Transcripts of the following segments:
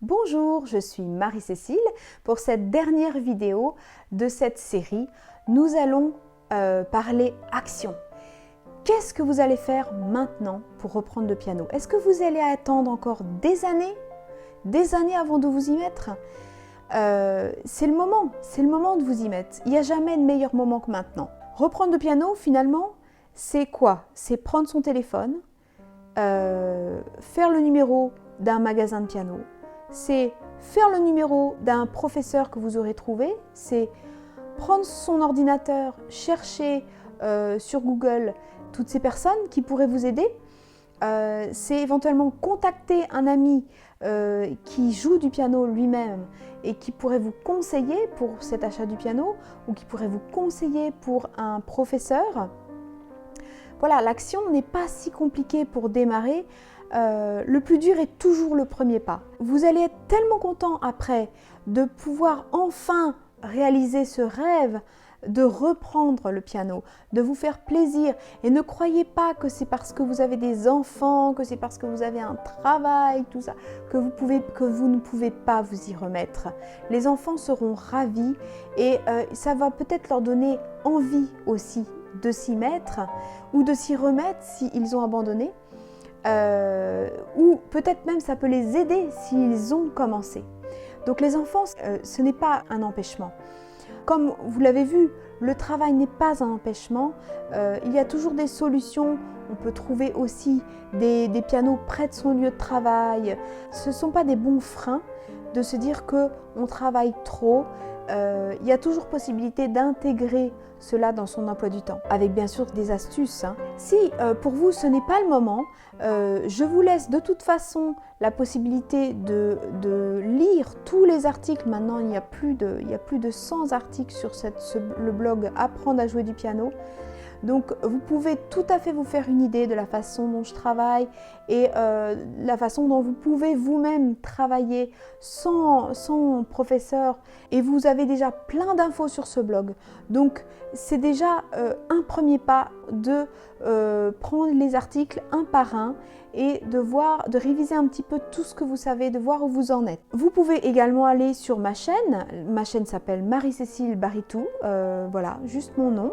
Bonjour, je suis Marie-Cécile. Pour cette dernière vidéo de cette série, nous allons parler action. Qu'est-ce que vous allez faire maintenant pour reprendre le piano? Est-ce que vous allez attendre encore des années avant de vous y mettre? C'est le moment de vous y mettre. Il n'y a jamais de meilleur moment que maintenant. Reprendre le piano, finalement, c'est quoi? C'est prendre son téléphone, faire le numéro d'un magasin de piano, c'est faire le numéro d'un professeur que vous aurez trouvé, c'est prendre son ordinateur, chercher sur Google toutes ces personnes qui pourraient vous aider, c'est éventuellement contacter un ami qui joue du piano lui-même et qui pourrait vous conseiller pour cet achat du piano ou qui pourrait vous conseiller pour un professeur. Voilà, l'action n'est pas si compliquée pour démarrer. Le plus dur est toujours le premier pas. Vous allez être tellement content après de pouvoir enfin réaliser ce rêve de reprendre le piano, de vous faire plaisir. Et ne croyez pas que c'est parce que vous avez des enfants, que c'est parce que vous avez un travail, tout ça, que vous ne pouvez pas vous y remettre. Les enfants seront ravis et ça va peut-être leur donner envie aussi de s'y mettre ou de s'y remettre s'ils ont abandonné. Ou peut-être même ça peut les aider s'ils ont commencé. Donc les enfants, ce n'est pas un empêchement. Comme vous l'avez vu, le travail n'est pas un empêchement. Il y a toujours des solutions. On peut trouver aussi des pianos près de son lieu de travail. Ce ne sont pas des bons freins de se dire qu'on travaille trop. Il y a toujours possibilité d'intégrer cela dans son emploi du temps, avec bien sûr des astuces. Si pour vous ce n'est pas le moment, je vous laisse de toute façon la possibilité de lire tous les articles. Maintenant il y a plus de 100 articles sur le blog Apprendre à jouer du piano. Donc vous pouvez tout à fait vous faire une idée de la façon dont je travaille et la façon dont vous pouvez vous-même travailler sans professeur. Et vous avez déjà plein d'infos sur ce blog. Donc c'est déjà un premier pas de prendre les articles un par un et de réviser un petit peu tout ce que vous savez, de voir où vous en êtes. Vous pouvez également aller sur ma chaîne. Ma chaîne s'appelle Marie-Cécile Baritou. Voilà, juste mon nom.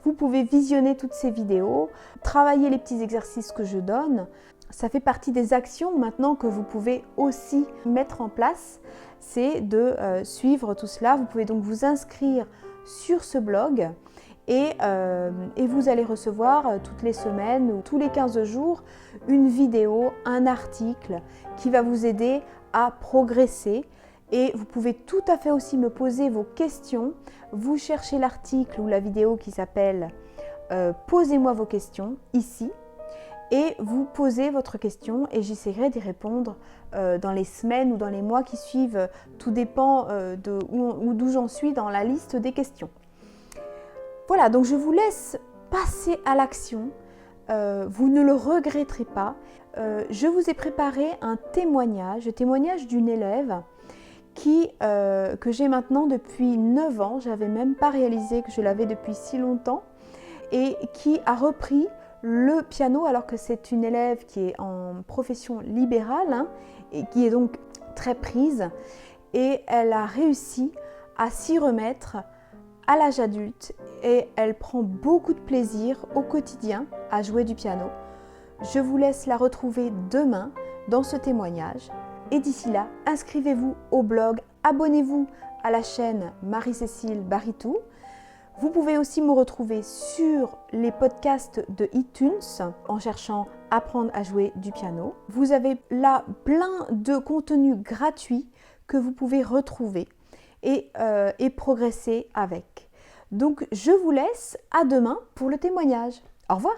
Vous pouvez visionner toutes ces vidéos, travailler les petits exercices que je donne. Ça fait partie des actions maintenant que vous pouvez aussi mettre en place. C'est de suivre tout cela. Vous pouvez donc vous inscrire sur ce blog et vous allez recevoir toutes les semaines ou tous les 15 jours une vidéo, un article qui va vous aider à progresser. Et vous pouvez tout à fait aussi me poser vos questions. Vous cherchez l'article ou la vidéo qui s'appelle Posez-moi vos questions ici et vous posez votre question et j'essaierai d'y répondre dans les semaines ou dans les mois qui suivent. Tout dépend d'où j'en suis dans la liste des questions. Voilà, donc je vous laisse passer à l'action. Vous ne le regretterez pas. Je vous ai préparé un témoignage d'une élève que j'ai maintenant depuis 9 ans, je n'avais même pas réalisé que je l'avais depuis si longtemps, et qui a repris le piano alors que c'est une élève qui est en profession libérale et qui est donc très prise, et elle a réussi à s'y remettre à l'âge adulte et elle prend beaucoup de plaisir au quotidien à jouer du piano. Je vous laisse la retrouver demain dans ce témoignage. Et d'ici là, inscrivez-vous au blog, abonnez-vous à la chaîne Marie-Cécile Baritou. Vous pouvez aussi me retrouver sur les podcasts de iTunes en cherchant Apprendre à jouer du piano. Vous avez là plein de contenus gratuits que vous pouvez retrouver et progresser avec. Donc je vous laisse à demain pour le témoignage. Au revoir.